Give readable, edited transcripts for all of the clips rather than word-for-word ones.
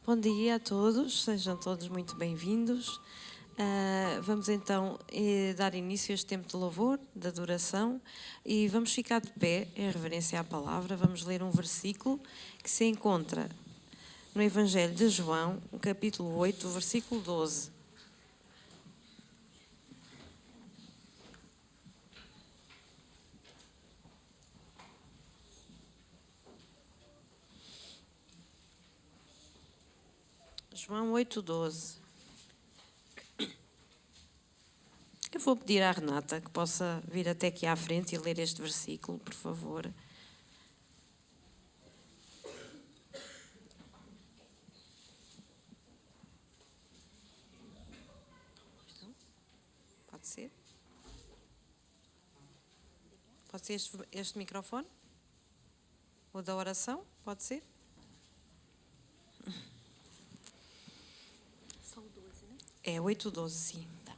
Bom dia a todos, sejam todos muito bem-vindos. Vamos então dar início a este tempo de louvor, de adoração, e vamos ficar de pé em reverência à palavra. Vamos ler um versículo que se encontra no Evangelho de João, no capítulo 8, versículo 12. João 8:12. Eu vou pedir à Renata que possa vir até aqui à frente e ler este versículo, por favor. Pode ser? Pode ser este microfone? O da oração? Pode ser? É 8:12, sim. Tá.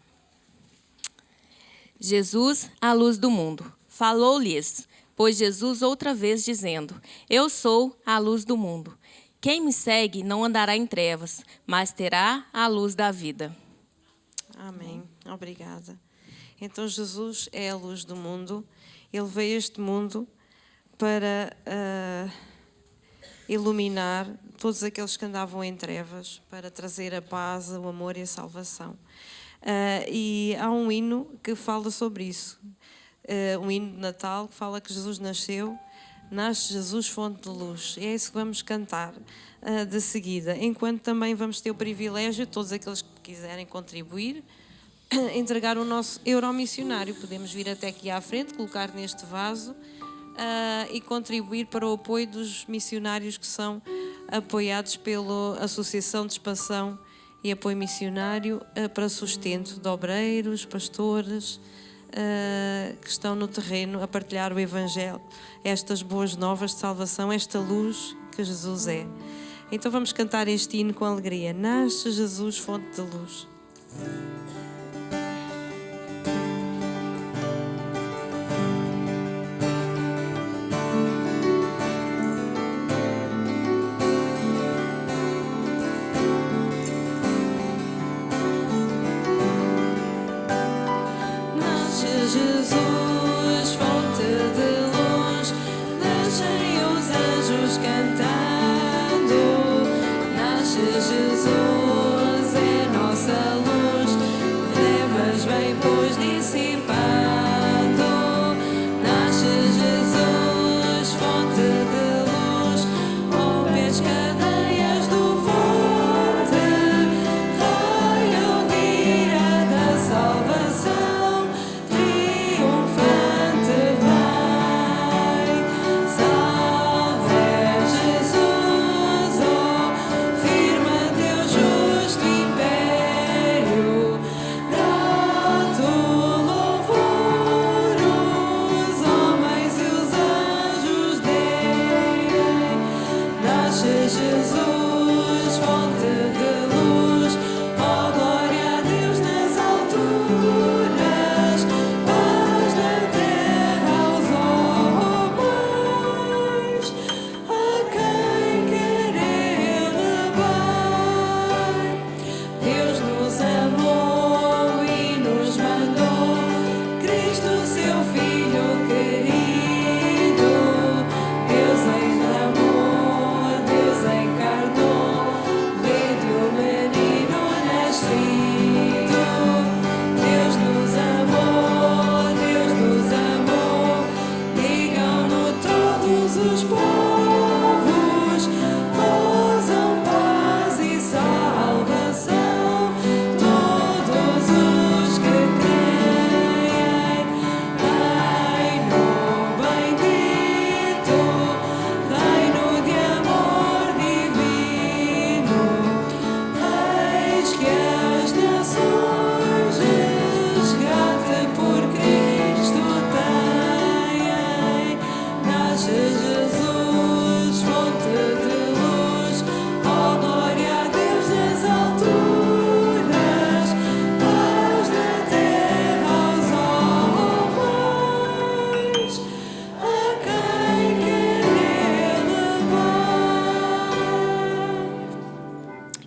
Jesus, a luz do mundo, falou-lhes, pois Jesus outra vez dizendo, eu sou a luz do mundo. Quem me segue não andará em trevas, mas terá a luz da vida. Amém. Obrigada. Então Jesus é a luz do mundo. Ele veio a este mundo para iluminar todos aqueles que andavam em trevas, para trazer a paz, o amor e a salvação. E há um hino que fala sobre isso. Um hino de Natal que fala que Jesus nasceu, nasce Jesus fonte de luz. E é isso que vamos cantar de seguida. Enquanto também vamos ter o privilégio, todos aqueles que quiserem contribuir, entregar o nosso euromissionário. Podemos vir até aqui à frente, colocar neste vaso e contribuir para o apoio dos missionários que são apoiados pela Associação de Expansão e Apoio Missionário para sustento de obreiros, pastores que estão no terreno a partilhar o Evangelho, estas boas novas de salvação, esta luz que Jesus é. Então vamos cantar este hino com alegria. Nasce Jesus, fonte de luz. Jesus, fonte de luz, deixem os anjos cantando. Nasce Jesus, é nossa luz, trevas vem pois dissipando. Nasce Jesus, fonte de luz, rompe as cadeias do forte, raia o dia da salvação. Firma teu justo império.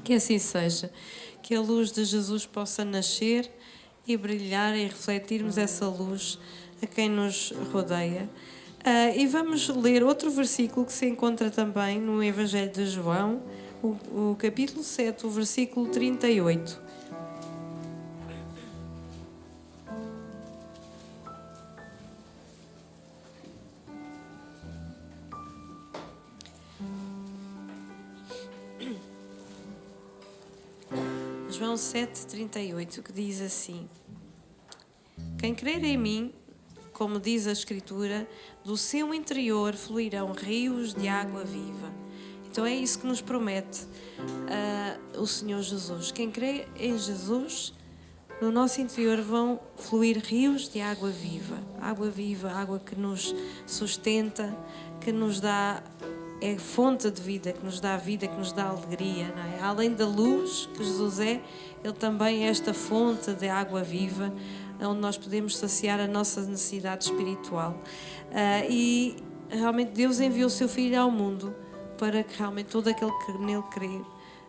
Que assim seja, que a luz de Jesus possa nascer e brilhar e refletirmos essa luz a quem nos rodeia. E vamos ler outro versículo que se encontra também no Evangelho de João, o capítulo 7, o versículo 38. João 7,38, que diz assim: Quem crer em mim, como diz a Escritura, do seu interior fluirão rios de água viva. Então é isso que nos promete o Senhor Jesus. Quem crê em Jesus, no nosso interior vão fluir rios de água viva, água que nos sustenta, que nos dá, é fonte de vida, que nos dá vida, que nos dá alegria, não é? Além da luz que Jesus é, Ele também é esta fonte de água viva, onde nós podemos saciar a nossa necessidade espiritual. E realmente Deus enviou o seu Filho ao mundo para que realmente todo aquele que nele crê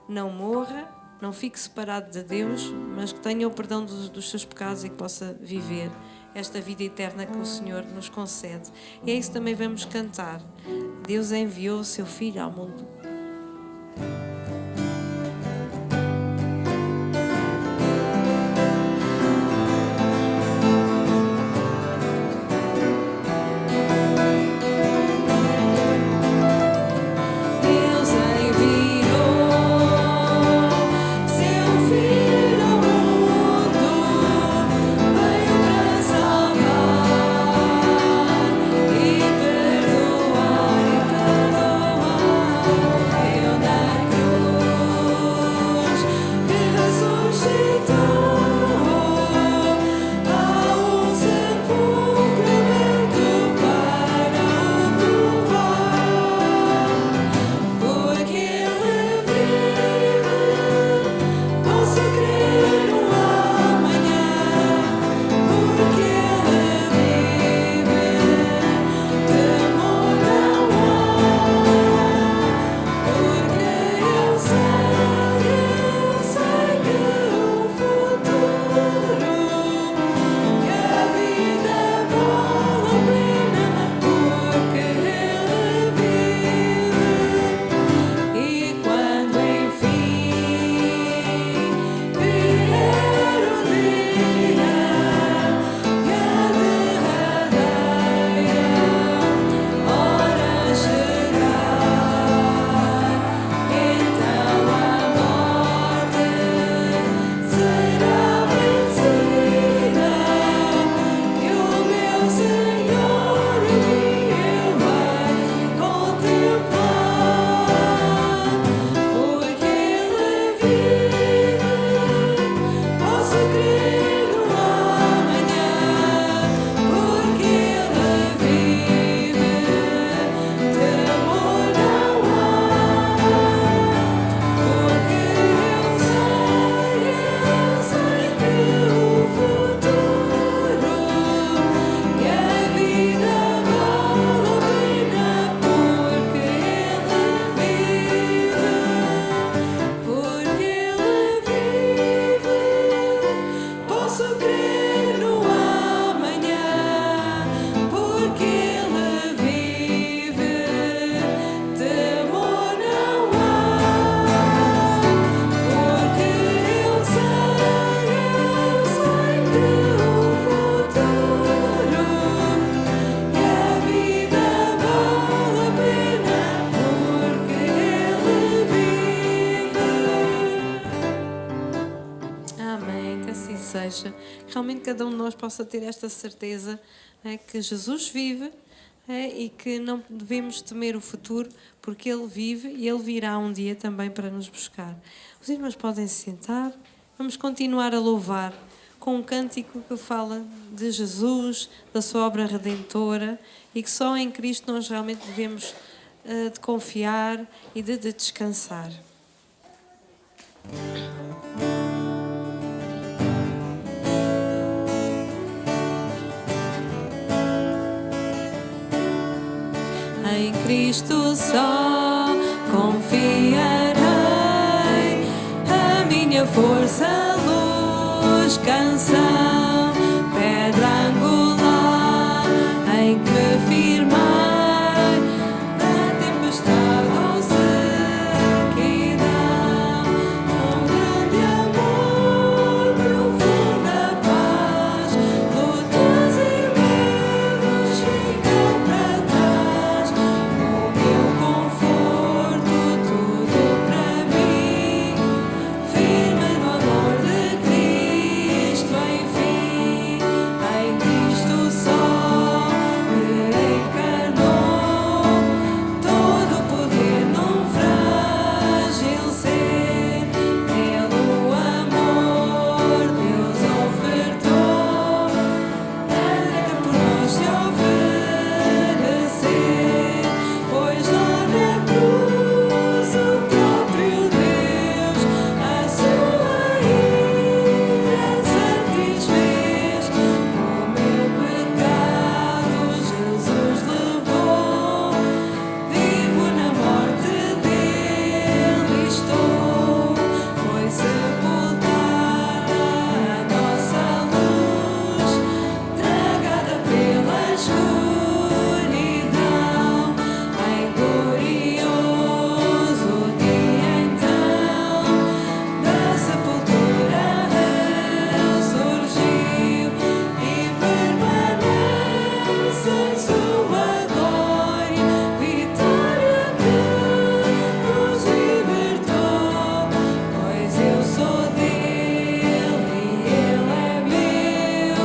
não morra, não fique separado de Deus, mas que tenha o perdão dos seus pecados e que possa viver esta vida eterna que o Senhor nos concede. E é isso que também vamos cantar. Deus enviou o seu Filho ao mundo. Realmente cada um de nós possa ter esta certeza, que Jesus vive, e que não devemos temer o futuro, porque Ele vive e Ele virá um dia também para nos buscar. Os irmãos podem se sentar, vamos continuar a louvar com um cântico que fala de Jesus, da sua obra redentora, e que só em Cristo nós realmente devemos de confiar e de descansar. Em Cristo só confiarei, minha força, luz, canção, pedra angular em que me firmar na tempestade ou sequidão. Um grande amor, profunda paz, lutas e medos ficam para trás. O meu conforto, tudo para mim, firme no amor de Cristo, enfim. Em Cristo só me encarnou todo o poder num frágil ser. Pelo amor Deus ofertou a vida por nós se oferecer, pois lá na cruz o próprio Deus a sua ira satisfez. O meu pecado Jesus levou, vivo na morte dele estou. Foi sepultada a nossa luz, tragada pela escuridão. Em glorioso dia então, da sepultura ressurgiu e permanece em sua glória, vitória que nos libertou. Pois eu sou dele e ele é meu,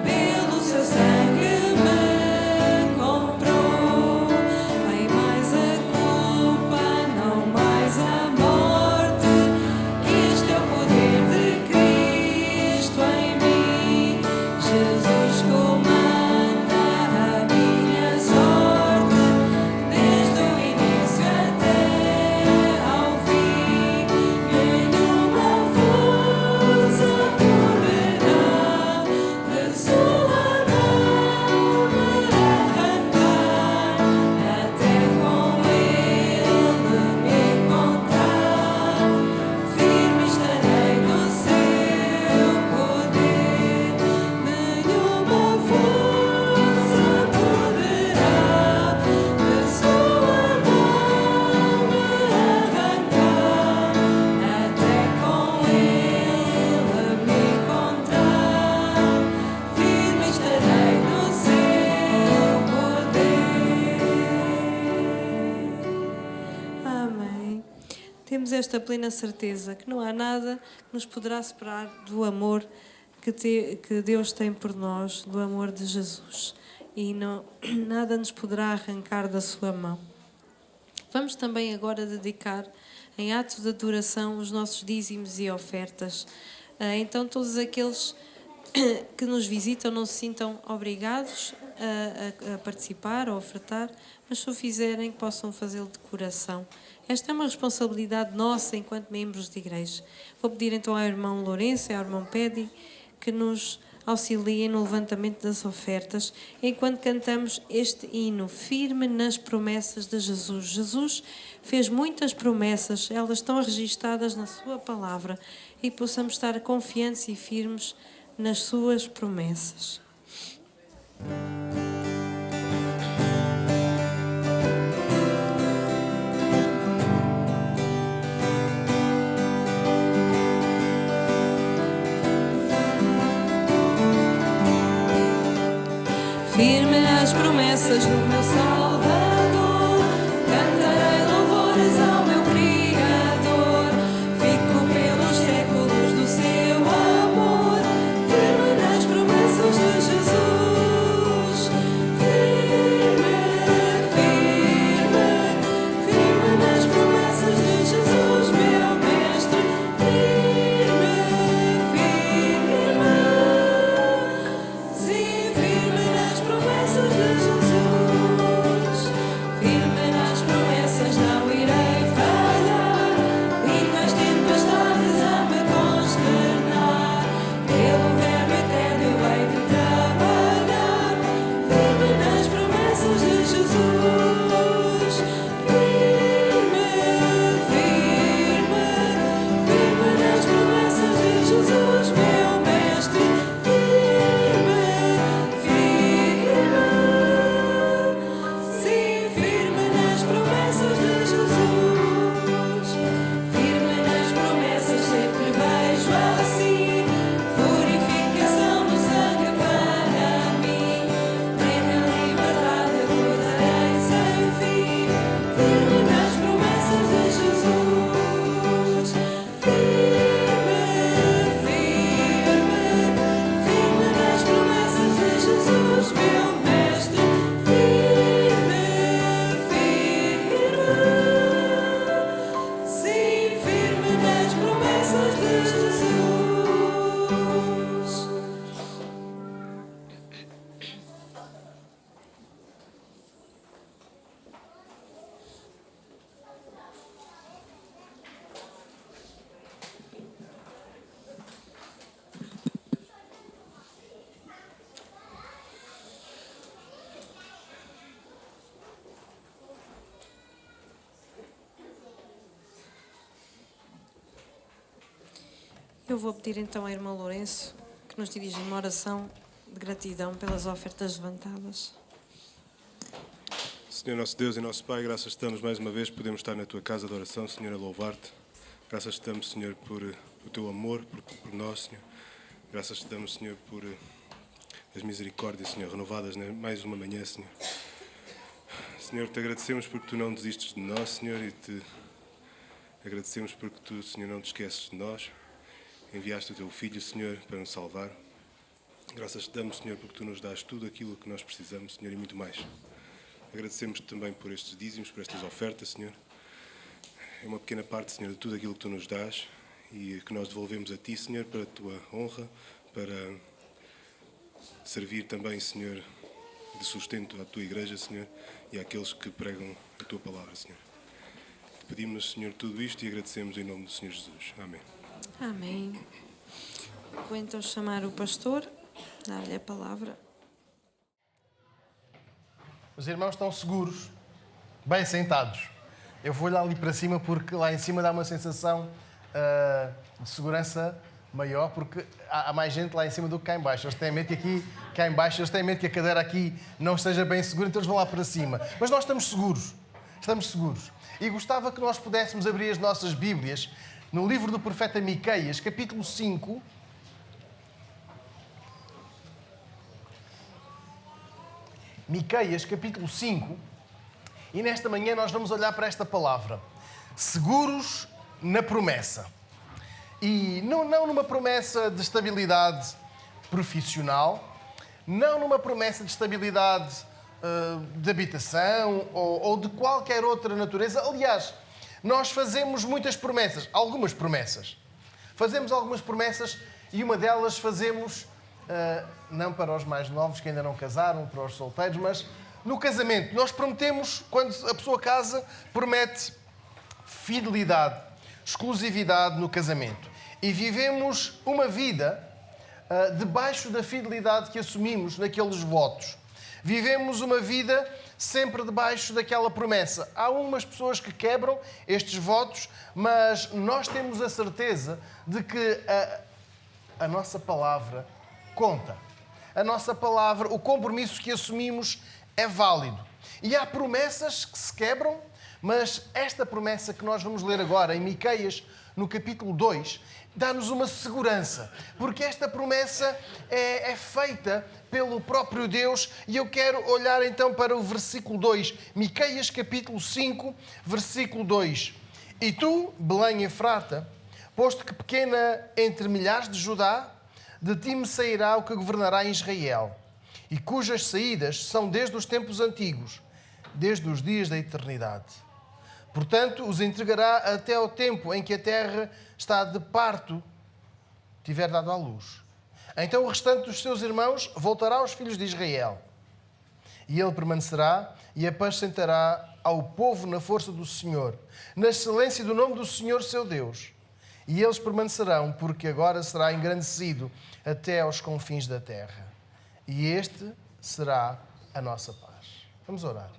pelo seu sangue me comprou. Vem mais a culpa, não mais a morte, este é o poder de Cristo em mim. Jesus comanda a minha sorte, desde o início até ao fim. Nenhuma força poderá de sua mão me arrancar, até com ele me encontrar. Firme estarei no seu poder. Nenhuma força poderá de sua mão me arrancar, até com ele me encontrar. Firme estarei no seu poder. Amém. Temos esta plena certeza que não há nada que nos poderá separar do amor que Deus tem por nós, do amor de Jesus. E nada nos poderá arrancar da sua mão. Vamos também agora dedicar em atos de adoração os nossos dízimos e ofertas. Então todos aqueles que nos visitam não se sintam obrigados a participar ou a ofertar, mas se o fizerem, possam fazê-lo de coração. Esta é uma responsabilidade nossa enquanto membros de igreja. Vou pedir então ao irmão Lourenço e ao irmão Pedi que nos auxiliem no levantamento das ofertas, enquanto cantamos este hino, firme nas promessas de Jesus. Jesus fez muitas promessas, elas estão registadas na sua palavra, e possamos estar confiantes e firmes nas suas promessas. Firme nas promessas do meu Salvador, cantarei louvores ao meu Criador. Fico pelos séculos do seu amor, firme nas promessas de Jesus. Firme, firme, firme nas promessas de Jesus, meu Mestre. Firme, firme, sim, firme nas promessas de Jesus. Firme nas promessas, não irei falhar. Eu vou pedir então à irmã Lourenço que nos dirija uma oração de gratidão pelas ofertas levantadas. Senhor nosso Deus e nosso Pai, graças estamos mais uma vez, podemos estar na Tua casa de oração, Senhor, a louvar-Te. Graças estamos, Senhor, por o Teu amor, por nós, Senhor. Graças estamos, Senhor, por as misericórdias, Senhor, renovadas mais uma manhã, Senhor. Senhor, Te agradecemos porque Tu não desistes de nós, Senhor, e Te agradecemos porque Tu, Senhor, não te esqueces de nós. Enviaste o Teu Filho, Senhor, para nos salvar. Graças te damos, Senhor, porque Tu nos dás tudo aquilo que nós precisamos, Senhor, e muito mais. Agradecemos-te também por estes dízimos, por estas ofertas, Senhor. É uma pequena parte, Senhor, de tudo aquilo que Tu nos dás e que nós devolvemos a Ti, Senhor, para a Tua honra, para servir também, Senhor, de sustento à Tua Igreja, Senhor, e àqueles que pregam a Tua palavra, Senhor. Te pedimos, Senhor, tudo isto e agradecemos em nome do Senhor Jesus. Amém. Amém. Vou então chamar o pastor, dar-lhe a palavra. Os irmãos estão seguros, bem sentados. Eu vou olhar ali para cima porque lá em cima dá uma sensação de segurança maior, porque há mais gente lá em cima do que cá em baixo. Eles têm medo que aqui, cá em baixo, eles têm medo que a cadeira aqui não esteja bem segura, então eles vão lá para cima. Mas nós estamos seguros. Estamos seguros. E gostava que nós pudéssemos abrir as nossas Bíblias no livro do profeta Miqueias, capítulo 5. Miqueias, capítulo 5. E nesta manhã nós vamos olhar para esta palavra. Seguros na promessa. E não numa promessa de estabilidade profissional, não numa promessa de estabilidade de habitação ou de qualquer outra natureza. Aliás, nós fazemos muitas promessas, algumas promessas. Fazemos algumas promessas e uma delas fazemos, não para os mais novos que ainda não casaram, para os solteiros, mas no casamento. Nós prometemos, quando a pessoa casa, promete fidelidade, exclusividade no casamento. E vivemos uma vida debaixo da fidelidade que assumimos naqueles votos. Vivemos uma vida sempre debaixo daquela promessa. Há umas pessoas que quebram estes votos, mas nós temos a certeza de que a nossa palavra conta. A nossa palavra, o compromisso que assumimos é válido. E há promessas que se quebram, mas esta promessa que nós vamos ler agora, em Miqueias, no capítulo 2, dá-nos uma segurança, porque esta promessa é feita pelo próprio Deus, e eu quero olhar então para o versículo 2, Miqueias capítulo 5, versículo 2. E tu, Belém Efrata, posto que pequena entre milhares de Judá, de ti me sairá o que governará em Israel, e cujas saídas são desde os tempos antigos, desde os dias da eternidade. Portanto, os entregará até ao tempo em que a terra está de parto, tiver dado à luz. Então o restante dos seus irmãos voltará aos filhos de Israel. E ele permanecerá e apacentará ao povo na força do Senhor, na excelência do nome do Senhor seu Deus. E eles permanecerão, porque agora será engrandecido até aos confins da terra. E este será a nossa paz. Vamos orar.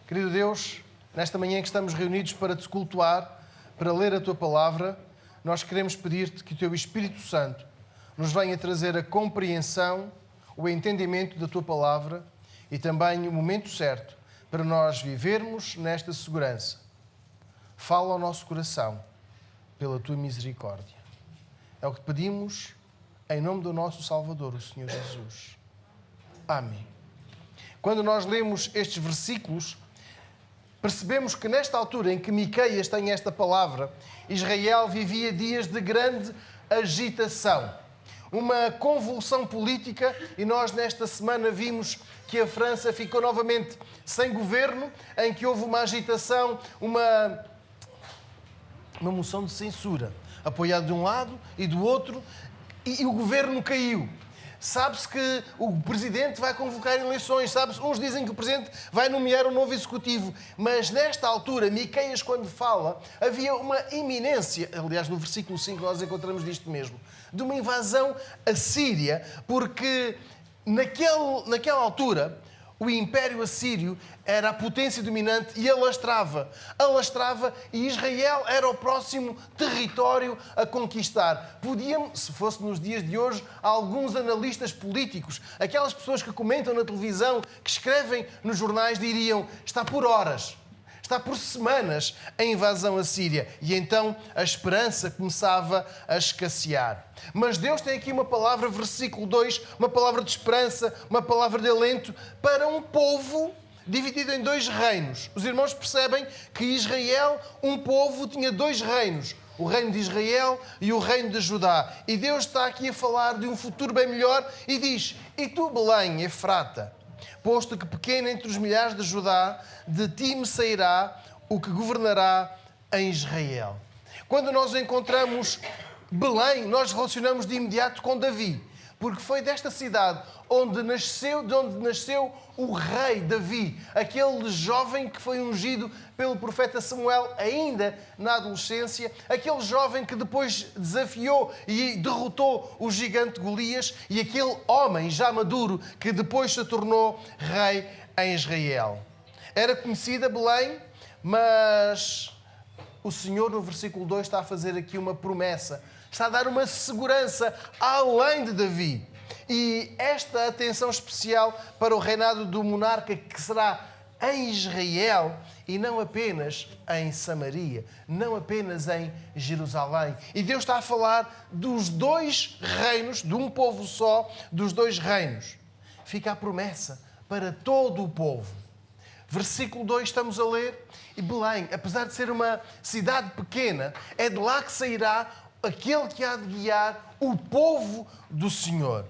Querido Deus, nesta manhã que estamos reunidos para te cultuar, para ler a tua palavra, nós queremos pedir-te que o teu Espírito Santo nos venha trazer a compreensão, o entendimento da tua palavra e também o momento certo para nós vivermos nesta segurança. Fala ao nosso coração pela tua misericórdia. É o que pedimos em nome do nosso Salvador, o Senhor Jesus. Amém. Quando nós lemos estes versículos, percebemos que nesta altura em que Miqueias tem esta palavra, Israel vivia dias de grande agitação, uma convulsão política, e nós nesta semana vimos que a França ficou novamente sem governo, em que houve uma agitação, uma uma moção de censura, apoiado de um lado e do outro, e o governo caiu. Sabe-se que o Presidente vai convocar eleições, sabe-se, uns dizem que o Presidente vai nomear um novo Executivo, mas nesta altura, Miqueias, quando fala, havia uma iminência, aliás, no versículo 5 nós encontramos disto mesmo, de uma invasão assíria, porque naquela altura o Império Assírio era a potência dominante e alastrava e Israel era o próximo território a conquistar. Podiam, se fosse nos dias de hoje, alguns analistas políticos, aquelas pessoas que comentam na televisão, que escrevem nos jornais, diriam: está por horas, está por semanas a invasão assíria. E então a esperança começava a escassear. Mas Deus tem aqui uma palavra, versículo 2, uma palavra de esperança, uma palavra de alento para um povo dividido em 2 reinos. Os irmãos percebem que Israel, um povo, tinha 2 reinos. O reino de Israel e o reino de Judá. E Deus está aqui a falar de um futuro bem melhor e diz: e tu, Belém, Efrata, posto que pequeno entre os milhares de Judá, de ti me sairá o que governará em Israel. Quando nós encontramos Belém, nós relacionamos de imediato com Davi, porque foi desta cidade de onde nasceu o rei Davi, aquele jovem que foi ungido pelo profeta Samuel ainda na adolescência, aquele jovem que depois desafiou e derrotou o gigante Golias, e aquele homem já maduro que depois se tornou rei em Israel. Era conhecida Belém, mas o Senhor no versículo 2 está a fazer aqui uma promessa, está a dar uma segurança além de Davi. E esta atenção especial para o reinado do monarca que será em Israel e não apenas em Samaria, não apenas em Jerusalém. E Deus está a falar dos 2 reinos, de um povo só, dos 2 reinos. Fica a promessa para todo o povo. Versículo 2 estamos a ler: e Belém, apesar de ser uma cidade pequena, é de lá que sairá aquele que há de guiar o povo do Senhor.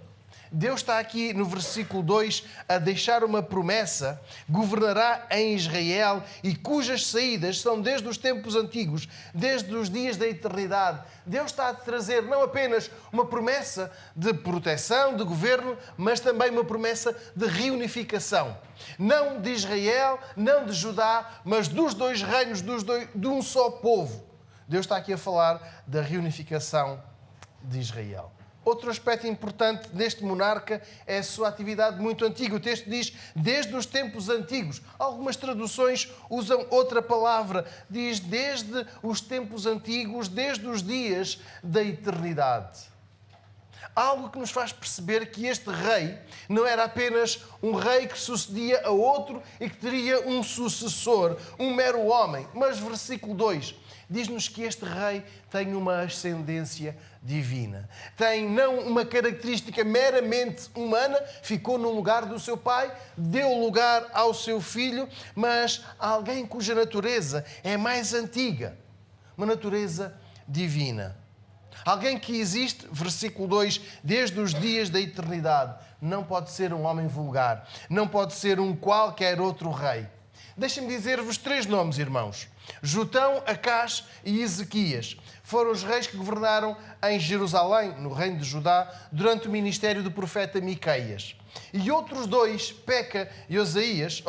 Deus está aqui no versículo 2 a deixar uma promessa: governará em Israel, e cujas saídas são desde os tempos antigos, desde os dias da eternidade. Deus está a trazer não apenas uma promessa de proteção, de governo, mas também uma promessa de reunificação. Não de Israel, não de Judá, mas dos 2 reinos, de um só povo. Deus está aqui a falar da reunificação de Israel. Outro aspecto importante deste monarca é a sua atividade muito antiga. O texto diz desde os tempos antigos. Algumas traduções usam outra palavra. Diz desde os tempos antigos, desde os dias da eternidade. Algo que nos faz perceber que este rei não era apenas um rei que sucedia a outro e que teria um sucessor, um mero homem. Mas versículo 2 diz-nos que este rei tem uma ascendência divina. Tem não uma característica meramente humana, ficou no lugar do seu pai, deu lugar ao seu filho, mas alguém cuja natureza é mais antiga, uma natureza divina. Alguém que existe, versículo 2, desde os dias da eternidade. Não pode ser um homem vulgar, não pode ser um qualquer outro rei. Deixem-me dizer-vos 3 nomes, irmãos. Jotão, Acás e Ezequias foram os reis que governaram em Jerusalém, no reino de Judá, durante o ministério do profeta Miqueias. E outros 2, Peca e Oseias,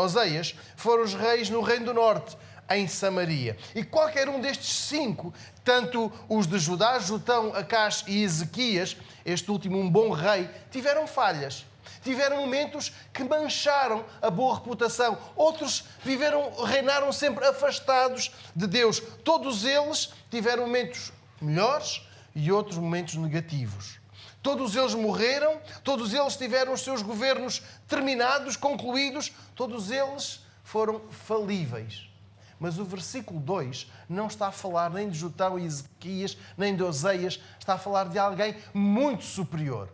foram os reis no reino do norte, em Samaria. E qualquer um destes 5, tanto os de Judá, Jotão, Acás e Ezequias, este último um bom rei, tiveram falhas. Tiveram momentos que mancharam a boa reputação. Outros reinaram sempre afastados de Deus. Todos eles tiveram momentos melhores e outros momentos negativos. Todos eles morreram, todos eles tiveram os seus governos terminados, concluídos, todos eles foram falíveis. Mas o versículo 2 não está a falar nem de Jotão e Ezequias, nem de Oseias, está a falar de alguém muito superior.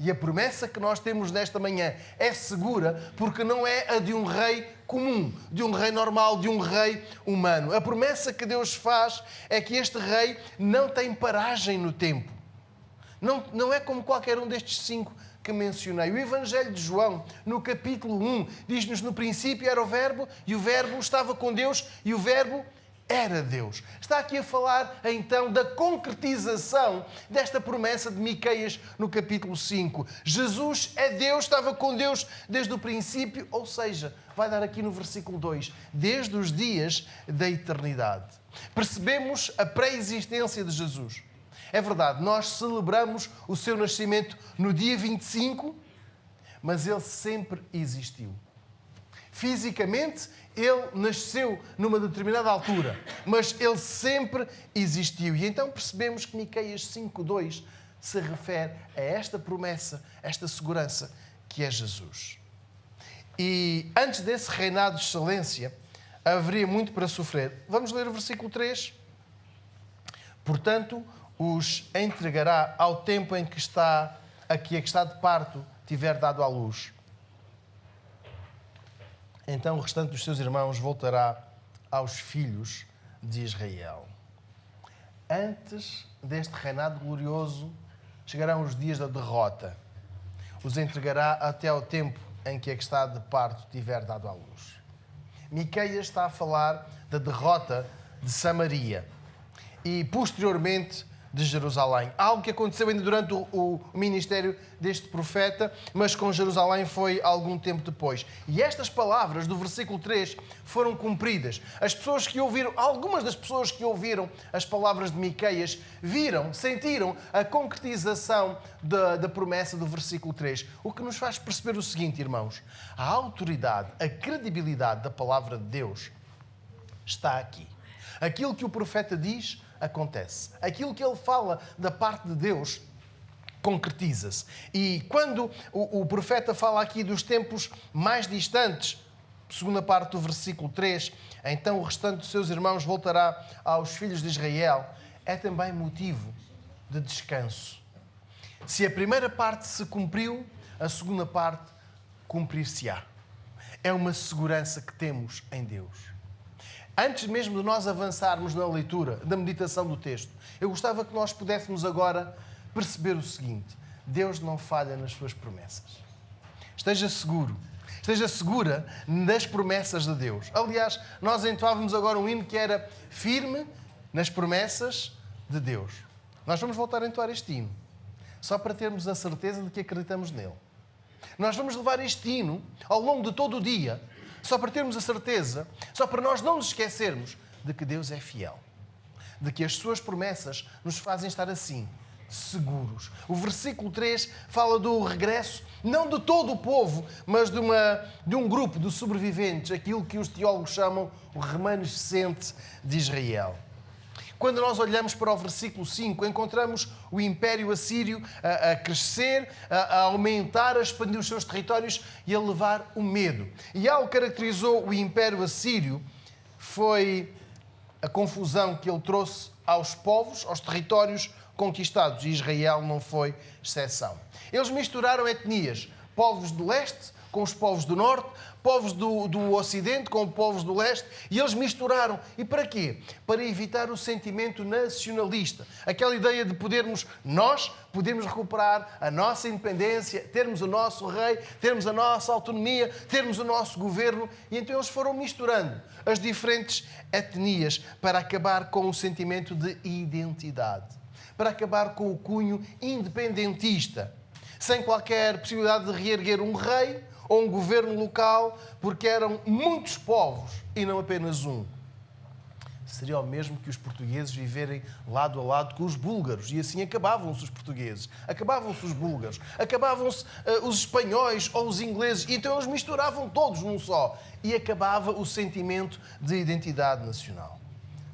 E a promessa que nós temos nesta manhã é segura porque não é a de um rei comum, de um rei normal, de um rei humano. A promessa que Deus faz é que este rei não tem paragem no tempo. Não é como qualquer um destes 5 que mencionei. O Evangelho de João, no capítulo 1, diz-nos: no princípio era o Verbo, e o Verbo estava com Deus, e o Verbo era Deus. Está aqui a falar, então, da concretização desta promessa de Miqueias no capítulo 5. Jesus é Deus, estava com Deus desde o princípio, ou seja, vai dar aqui no versículo 2, desde os dias da eternidade. Percebemos a pré-existência de Jesus. É verdade, nós celebramos o seu nascimento no dia 25, mas ele sempre existiu. Fisicamente, ele nasceu numa determinada altura, mas ele sempre existiu. E então percebemos que Miqueias 5:2 se refere a esta promessa, esta segurança que é Jesus. E antes desse reinado de excelência, haveria muito para sofrer. Vamos ler o versículo 3. Portanto, os entregará ao tempo em que a que está de parto tiver dado à luz. Então o restante dos seus irmãos voltará aos filhos de Israel. Antes deste reinado glorioso, chegarão os dias da derrota. Os entregará até ao tempo em que a que está de parto tiver dado à luz. Miqueias está a falar da derrota de Samaria e, posteriormente, de Jerusalém. Algo que aconteceu ainda durante o ministério deste profeta, mas com Jerusalém foi algum tempo depois. E estas palavras do versículo 3 foram cumpridas. Algumas das pessoas que ouviram as palavras de Miqueias viram, sentiram a concretização da promessa do versículo 3. O que nos faz perceber o seguinte, irmãos: a autoridade, a credibilidade da palavra de Deus está aqui. Aquilo que o profeta diz acontece. Aquilo que ele fala da parte de Deus concretiza-se. E quando o profeta fala aqui dos tempos mais distantes, segunda parte do versículo 3, então o restante dos seus irmãos voltará aos filhos de Israel, é também motivo de descanso. Se a primeira parte se cumpriu, a segunda parte cumprir-se-á. É uma segurança que temos em Deus. Antes mesmo de nós avançarmos na leitura, da meditação do texto, eu gostava que nós pudéssemos agora perceber o seguinte: Deus não falha nas suas promessas. Esteja seguro, esteja segura das promessas de Deus. Aliás, nós entoávamos agora um hino que era firme nas promessas de Deus. Nós vamos voltar a entoar este hino, só para termos a certeza de que acreditamos nele. Nós vamos levar este hino ao longo de todo o dia, só para termos a certeza, só para nós não nos esquecermos de que Deus é fiel. De que as suas promessas nos fazem estar assim, seguros. O versículo 3 fala do regresso, não de todo o povo, mas de um grupo de sobreviventes, aquilo que os teólogos chamam o remanescente de Israel. Quando nós olhamos para o versículo 5, encontramos o Império Assírio a crescer, a aumentar, a expandir os seus territórios e a levar o medo. E algo que caracterizou o Império Assírio foi a confusão que ele trouxe aos povos, aos territórios conquistados. E Israel não foi exceção. Eles misturaram etnias, povos do leste com os povos do norte, povos do ocidente com os povos do leste, e eles misturaram. E para quê? Para evitar o sentimento nacionalista. Aquela ideia de nós podermos recuperar a nossa independência, termos o nosso rei, termos a nossa autonomia, termos o nosso governo. E então eles foram misturando as diferentes etnias para acabar com o sentimento de identidade, para acabar com o cunho independentista, sem qualquer possibilidade de reerguer um rei ou um governo local, porque eram muitos povos e não apenas um. Seria o mesmo que os portugueses viverem lado a lado com os búlgaros, e assim acabavam-se os portugueses, acabavam-se os búlgaros, acabavam-se os espanhóis ou os ingleses, e então eles misturavam todos num só, e acabava o sentimento de identidade nacional.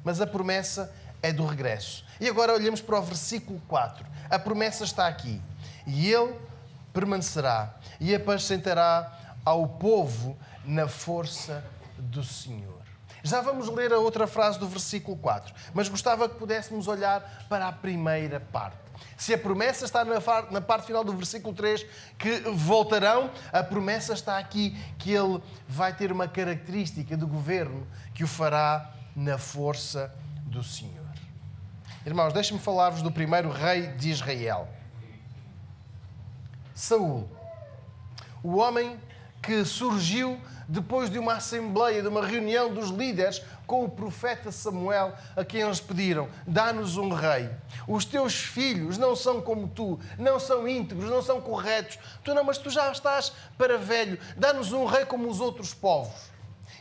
Mas a promessa é do regresso. E agora olhamos para o versículo 4. A promessa está aqui. E ele permanecerá e apacentará ao povo na força do Senhor. Já vamos ler a outra frase do versículo 4, mas gostava que pudéssemos olhar para a primeira parte. Se a promessa está na parte final do versículo 3, que voltarão, a promessa está aqui, que ele vai ter uma característica de governo que o fará na força do Senhor. Irmãos, deixem-me falar-vos do primeiro rei de Israel. Saul, o homem que surgiu depois de uma assembleia, de uma reunião dos líderes com o profeta Samuel, a quem eles pediram: dá-nos um rei. Os teus filhos não são como tu, não são íntegros, não são corretos. Mas tu já estás para velho, dá-nos um rei como os outros povos.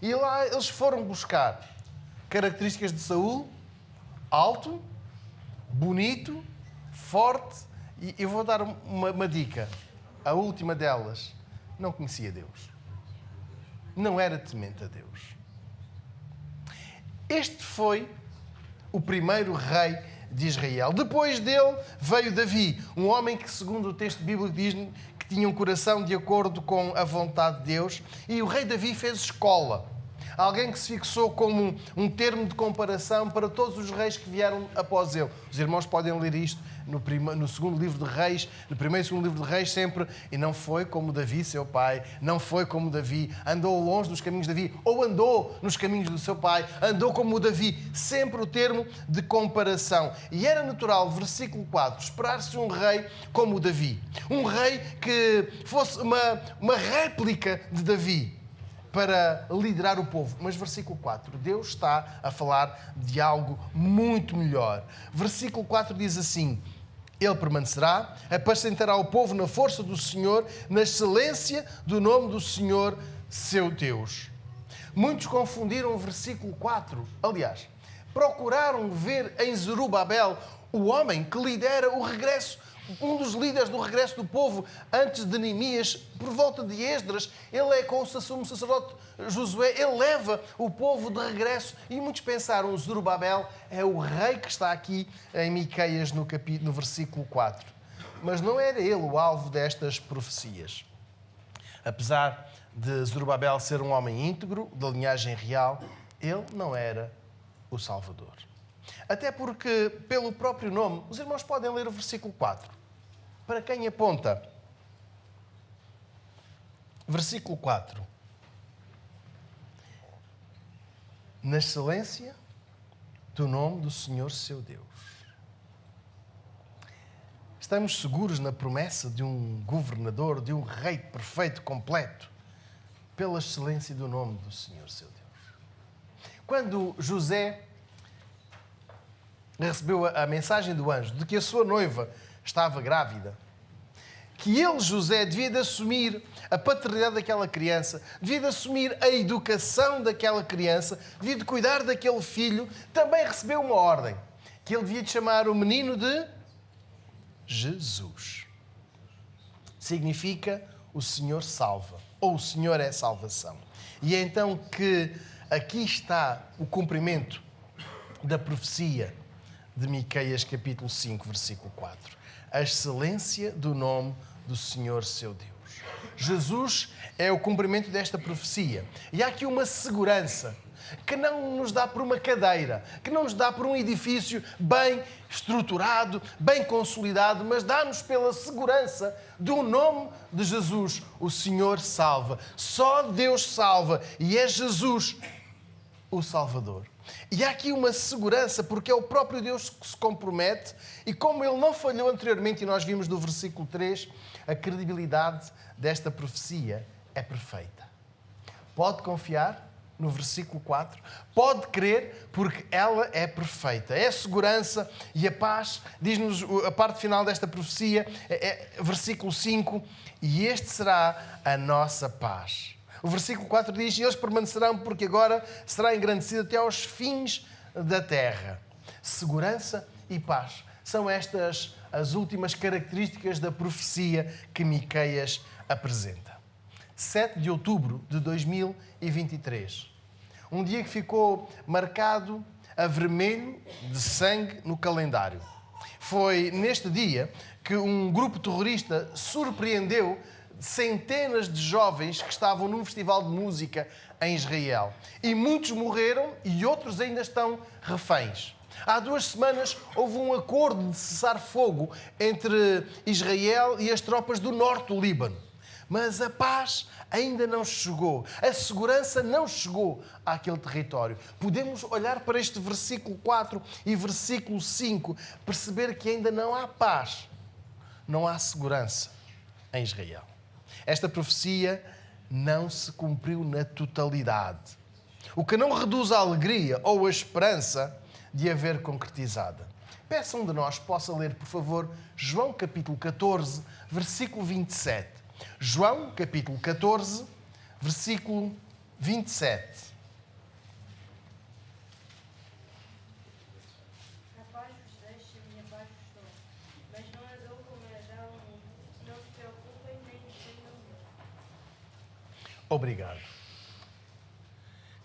E lá eles foram buscar características de Saul: alto, bonito, forte. E eu vou dar uma dica. A última delas: não conhecia Deus. Não era temente a Deus. Este foi o primeiro rei de Israel. Depois dele veio Davi, um homem que, segundo o texto bíblico, diz que tinha um coração de acordo com a vontade de Deus. E o rei Davi fez escola. Alguém que se fixou como um termo de comparação para todos os reis que vieram após ele. Os irmãos podem ler isto no segundo livro de Reis, no primeiro e segundo livro de Reis, sempre. E não foi como Davi, seu pai, não foi como Davi, andou longe dos caminhos de Davi, ou andou nos caminhos do seu pai, andou como o Davi. Sempre o termo de comparação. E era natural, versículo 4, esperar-se um rei como o Davi. Um rei que fosse uma réplica de Davi, para liderar o povo. Mas versículo 4, Deus está a falar de algo muito melhor. Versículo 4 diz assim: Ele permanecerá, apacentará o povo na força do Senhor, na excelência do nome do Senhor, seu Deus. Muitos confundiram o versículo 4. Aliás, procuraram ver em Zorobabel o homem que lidera o regresso, um dos líderes do regresso do povo antes de Neemias, por volta de Esdras. Ele é com o sumo sacerdote Josué, ele leva o povo de regresso. E muitos pensaram: Zorobabel é o rei que está aqui em Miqueias no versículo 4. Mas não era ele o alvo destas profecias. Apesar de Zorobabel ser um homem íntegro, da linhagem real, ele não era o Salvador. Até porque, pelo próprio nome, os irmãos podem ler o versículo 4. Para quem aponta? Versículo 4. Na excelência do nome do Senhor, seu Deus. Estamos seguros na promessa de um governador, de um rei perfeito, completo, pela excelência do nome do Senhor, seu Deus. Quando José recebeu a mensagem do anjo de que a sua noiva estava grávida, que ele, José, devia de assumir a paternidade daquela criança, devia de assumir a educação daquela criança, devia de cuidar daquele filho, também recebeu uma ordem, que ele devia de chamar o menino de Jesus. Significa o Senhor salva, ou o Senhor é salvação. E é então que aqui está o cumprimento da profecia de Miqueias, capítulo 5, versículo 4. A excelência do nome do Senhor, seu Deus. Jesus é o cumprimento desta profecia. E há aqui uma segurança que não nos dá por uma cadeira, que não nos dá por um edifício bem estruturado, bem consolidado, mas dá-nos pela segurança do nome de Jesus. O Senhor salva. Só Deus salva. E é Jesus o Salvador. E há aqui uma segurança, porque é o próprio Deus que se compromete, e como ele não falhou anteriormente, e nós vimos no versículo 3, a credibilidade desta profecia é perfeita. Pode confiar no versículo 4, pode crer, porque ela é perfeita. É a segurança e a paz, diz-nos a parte final desta profecia, versículo 5, e este será a nossa paz. O versículo 4 diz: eles permanecerão porque agora será engrandecido até aos fins da terra. Segurança e paz. São estas as últimas características da profecia que Miqueias apresenta. 7 de outubro de 2023. Um dia que ficou marcado a vermelho de sangue no calendário. Foi neste dia que um grupo terrorista surpreendeu centenas de jovens que estavam num festival de música em Israel. E muitos morreram e outros ainda estão reféns. Há 2 semanas houve um acordo de cessar-fogo entre Israel e as tropas do norte do Líbano. Mas a paz ainda não chegou. A segurança não chegou àquele território. Podemos olhar para este versículo 4 e versículo 5, perceber que ainda não há paz, não há segurança em Israel. Esta profecia não se cumpriu na totalidade. o que não reduz a alegria ou a esperança de a ver concretizada. Peço a um de nós possa ler, por favor, João capítulo 14, versículo 27. João capítulo 14, versículo 27. A paz vos deixo, a minha paz vos dou. Mas não a dou como a dá ao mundo. Não se preocupem nem tenham medo. Obrigado.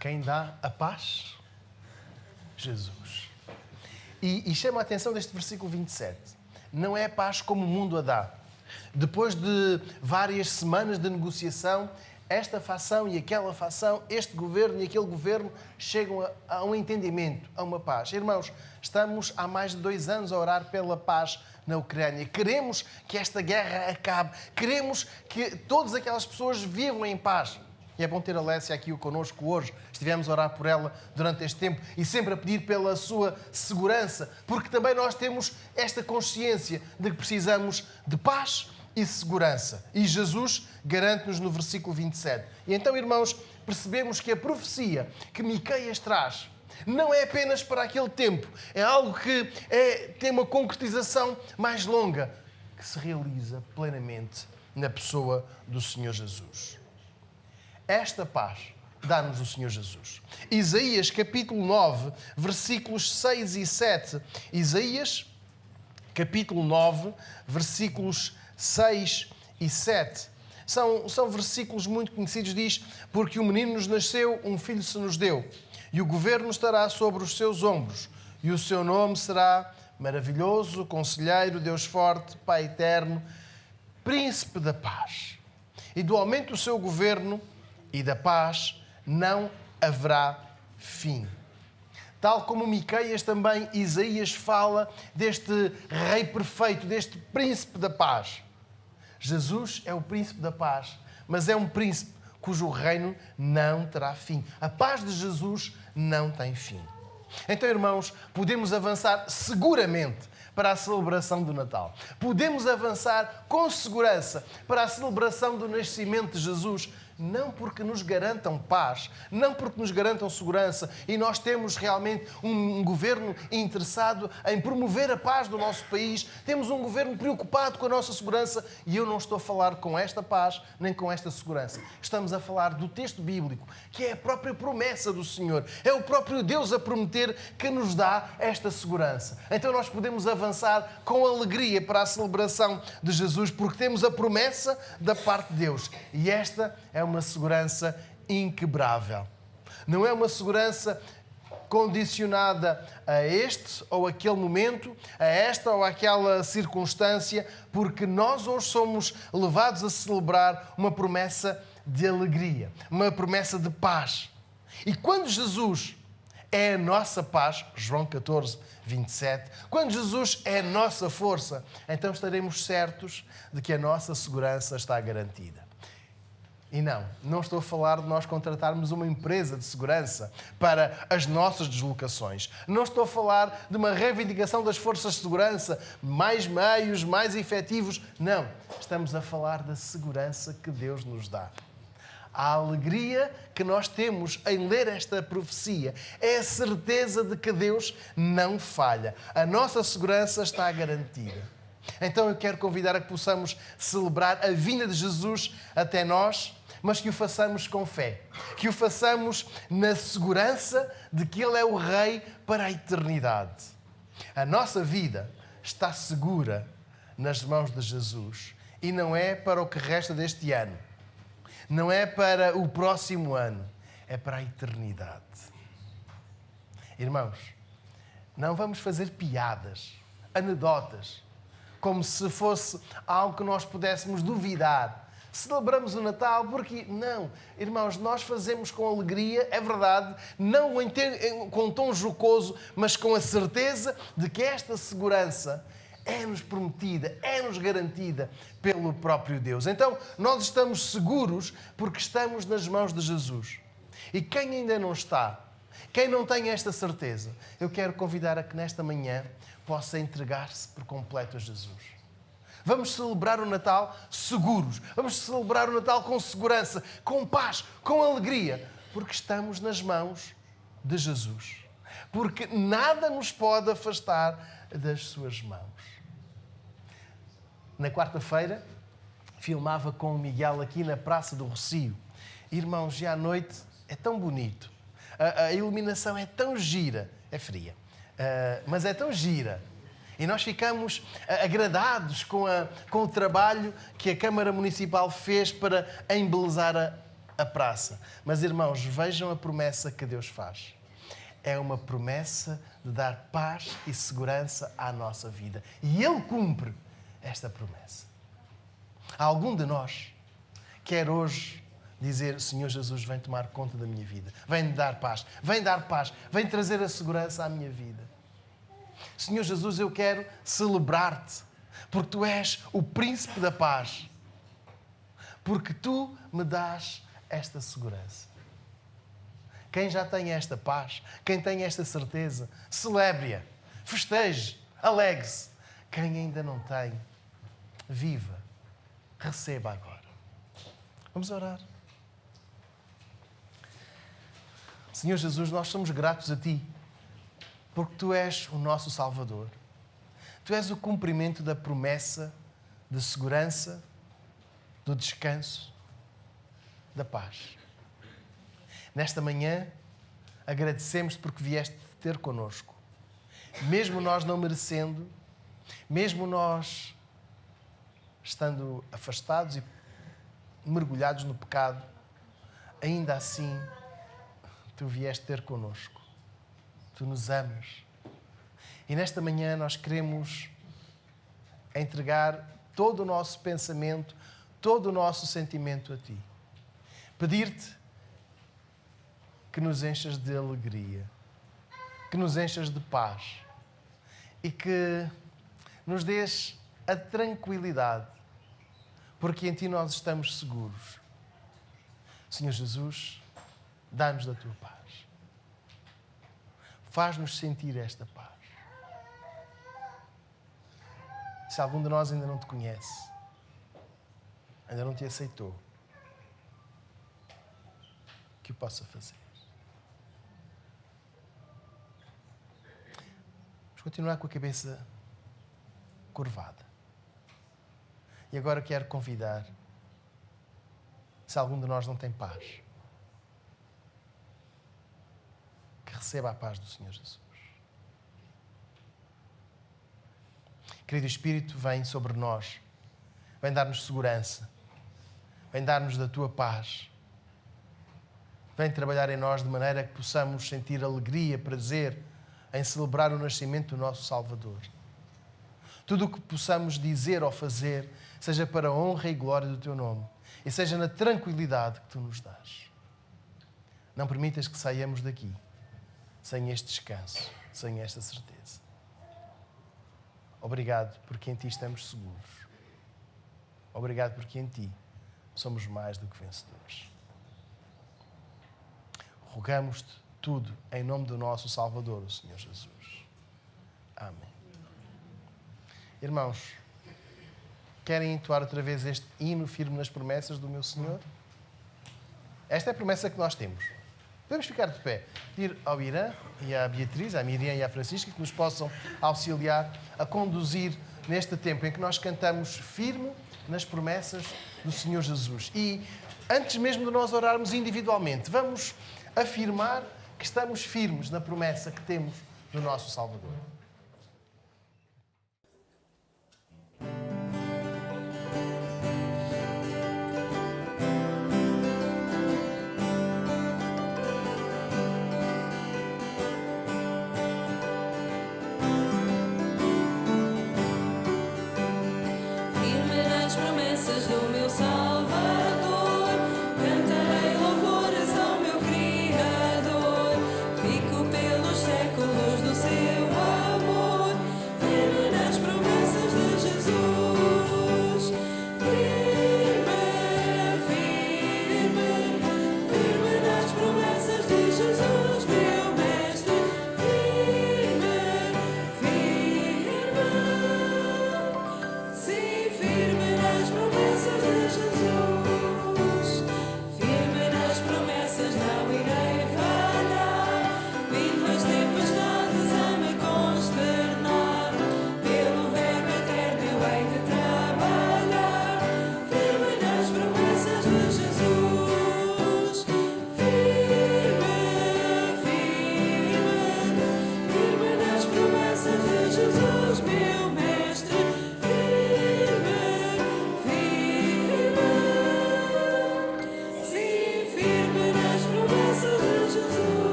Quem dá a paz? Jesus. E chama a atenção deste versículo 27. Não é a paz como o mundo a dá. Depois de várias semanas de negociação, esta facção e aquela facção, este governo e aquele governo chegam a um entendimento, a uma paz. Irmãos, estamos há mais de 2 anos a orar pela paz na Ucrânia. Queremos que esta guerra acabe. Queremos que todas aquelas pessoas vivam em paz. E é bom ter a Lécia aqui connosco hoje. Estivemos a orar por ela durante este tempo e sempre a pedir pela sua segurança, porque também nós temos esta consciência de que precisamos de paz e segurança. E Jesus garante-nos no versículo 27. E então, irmãos, percebemos que a profecia que Miqueias traz não é apenas para aquele tempo, é algo que tem uma concretização mais longa, que se realiza plenamente na pessoa do Senhor Jesus. Esta paz dá-nos o Senhor Jesus. Isaías capítulo 9, versículos 6 e 7. Isaías capítulo 9, versículos 6 e 7. São versículos muito conhecidos. Diz: porque o menino nos nasceu, um filho se nos deu, e o governo estará sobre os seus ombros, e o seu nome será Maravilhoso, Conselheiro, Deus Forte, Pai Eterno, Príncipe da Paz. E do aumento do seu governo e da paz não haverá fim. Tal como Miqueias, também Isaías fala deste Rei perfeito, deste Príncipe da Paz. Jesus é o Príncipe da Paz, mas é um príncipe cujo reino não terá fim. A paz de Jesus não tem fim. Então, irmãos, podemos avançar seguramente para a celebração do Natal. Podemos avançar com segurança para a celebração do nascimento de Jesus, não porque nos garantam paz, não porque nos garantam segurança, e nós temos realmente um governo interessado em promover a paz do nosso país, temos um governo preocupado com a nossa segurança, e eu não estou a falar com esta paz, nem com esta segurança. Estamos a falar do texto bíblico, que é a própria promessa do Senhor, é o próprio Deus a prometer que nos dá esta segurança. Então nós podemos avançar com alegria para a celebração de Jesus, porque temos a promessa da parte de Deus, e esta é uma segurança inquebrável. Não é uma segurança condicionada a este ou aquele momento, a esta ou aquela circunstância, porque nós hoje somos levados a celebrar uma promessa de alegria, uma promessa de paz. E quando Jesus é a nossa paz, João 14, 27, quando Jesus é a nossa força, então estaremos certos de que a nossa segurança está garantida. E não estou a falar de nós contratarmos uma empresa de segurança para as nossas deslocações. Não estou a falar de uma reivindicação das forças de segurança, mais meios, mais efetivos. Não, estamos a falar da segurança que Deus nos dá. A alegria que nós temos em ler esta profecia é a certeza de que Deus não falha. A nossa segurança está garantida. Então eu quero convidar a que possamos celebrar a vinda de Jesus até nós, mas que o façamos com fé, que o façamos na segurança de que Ele é o Rei para a eternidade. A nossa vida está segura nas mãos de Jesus e não é para o que resta deste ano, não é para o próximo ano, é para a eternidade. Irmãos, não vamos fazer piadas, anedotas, como se fosse algo que nós pudéssemos duvidar. Celebramos o Natal porque... Não, irmãos, nós fazemos com alegria, é verdade, não com um tom jocoso, mas com a certeza de que esta segurança é-nos prometida, é-nos garantida pelo próprio Deus. Então, nós estamos seguros porque estamos nas mãos de Jesus. E quem ainda não está, quem não tem esta certeza, eu quero convidar a que nesta manhã possa entregar-se por completo a Jesus. Vamos celebrar o Natal seguros. Vamos celebrar o Natal com segurança, com paz, com alegria. Porque estamos nas mãos de Jesus. Porque nada nos pode afastar das suas mãos. Na quarta-feira, filmava com o Miguel aqui na Praça do Rocio. Irmãos, e à noite é tão bonito. A iluminação é tão gira. É fria, mas é tão gira. E nós ficamos agradados com o trabalho que a Câmara Municipal fez para embelezar a praça. Mas, irmãos, vejam a promessa que Deus faz. É uma promessa de dar paz e segurança à nossa vida. E Ele cumpre esta promessa. Algum de nós quer hoje dizer: Senhor Jesus, vem tomar conta da minha vida. Vem dar paz. Vem dar paz. Vem trazer a segurança à minha vida. Senhor Jesus, eu quero celebrar-te, porque Tu és o príncipe da paz. Porque Tu me dás esta segurança. Quem já tem esta paz, quem tem esta certeza, celebre-a, festeje, alegre-se. Quem ainda não tem, viva, receba agora. Vamos orar. Senhor Jesus, nós somos gratos a Ti, porque Tu és o nosso Salvador. Tu és o cumprimento da promessa de segurança, do descanso, da paz. Nesta manhã, agradecemos porque vieste ter connosco. Mesmo nós não merecendo, mesmo nós estando afastados e mergulhados no pecado, ainda assim, Tu vieste ter connosco. Tu nos amas. E nesta manhã nós queremos entregar todo o nosso pensamento, todo o nosso sentimento a Ti. Pedir-te que nos enchas de alegria, que nos enchas de paz e que nos dês a tranquilidade, porque em Ti nós estamos seguros. Senhor Jesus, dá-nos da Tua paz. Faz-nos sentir esta paz. Se algum de nós ainda não Te conhece, ainda não Te aceitou, que o possa fazer. Vamos continuar com a cabeça curvada. E agora quero convidar, se algum de nós não tem paz, que receba a paz do Senhor Jesus. Querido Espírito, vem sobre nós, vem dar-nos segurança, vem dar-nos da Tua paz, vem trabalhar em nós de maneira que possamos sentir alegria, prazer em celebrar o nascimento do nosso Salvador. Tudo o que possamos dizer ou fazer seja para a honra e glória do Teu nome e seja na tranquilidade que Tu nos dás. Não permitas que saiamos daqui sem este descanso, sem esta certeza. Obrigado porque em Ti estamos seguros. Obrigado porque em Ti somos mais do que vencedores. Rogamos-te tudo em nome do nosso Salvador, o Senhor Jesus. Amém. Irmãos, querem entoar outra vez este hino firme nas promessas do meu Senhor? Esta é a promessa que nós temos. Podemos ficar de pé, pedir ao Irã e à Beatriz, à Miriam e à Francisca, que nos possam auxiliar a conduzir neste tempo em que nós cantamos firme nas promessas do Senhor Jesus. E antes mesmo de nós orarmos individualmente, vamos afirmar que estamos firmes na promessa que temos do nosso Salvador. Firme nas promessas do meu Salvador.